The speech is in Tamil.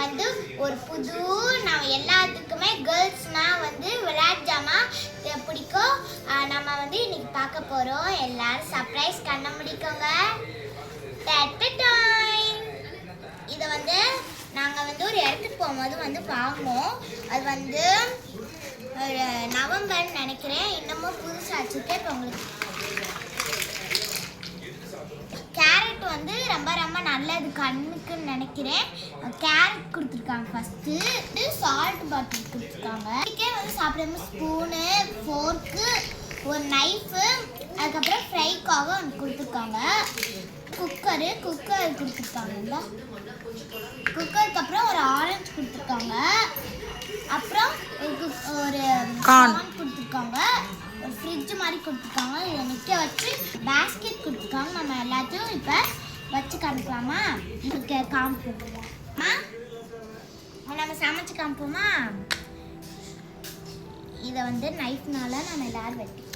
வந்து ஒரு புது நம்ம எல்லாத்துக்குமே கேர்ள்ஸ்னால் வந்து விளையாட்டு ஜாமான் பிடிக்கும். நம்ம வந்து இன்னைக்கு பார்க்க போகிறோம். எல்லாரும் சர்ப்ரைஸ் கண்ண முடிக்கோங்க. இதை வந்து நாங்கள் வந்து ஒரு இடத்துக்கு போகும்போது வந்து வாங்குவோம். அது வந்து நவம்பர் நினைக்கிறேன். இன்னமும் புதுசாக வச்சுருக்கேன். இப்போ உங்களுக்கு கேரட் வந்து ரொம்ப ரொம்ப நல்லது கண்ணுக்குன்னு நினைக்கிறேன். கேரட் கொடுத்துருக்காங்க. ஃபஸ்ட்டு சால்ட் பாட்டில் கொடுத்துருக்காங்க. இதுக்கே வந்து சாப்பிடும்போது ஸ்பூனு, ஃபோர்க்கு, ஒரு நைஃபு, அதுக்கப்புறம் ஃப்ரைக்காக ஒன்று கொடுத்துருக்காங்க. குக்கர் கொடுத்துருக்காங்க. இந்த குக்கருக்கு அப்புறம் ஒரு ஆரஞ்சு கொடுத்துருக்காங்க. அப்புறம் ஒரு கார்ன் கொடுத்துருக்காங்க. ஒரு ஃப்ரிட்ஜ் மாதிரி கொடுத்துருக்காங்க. இதை நிற்க வச்சு பேஸ்கெட் கொடுத்துருக்காங்க. நம்ம எல்லாத்தையும் இப்போ வச்சு காமிக்கலாமா? காமிப்போமா? நம்ம சமைச்சு காமிப்போமா? இதை வந்து நைஃப்னால நம்ம எல்லாரும் வெட்டி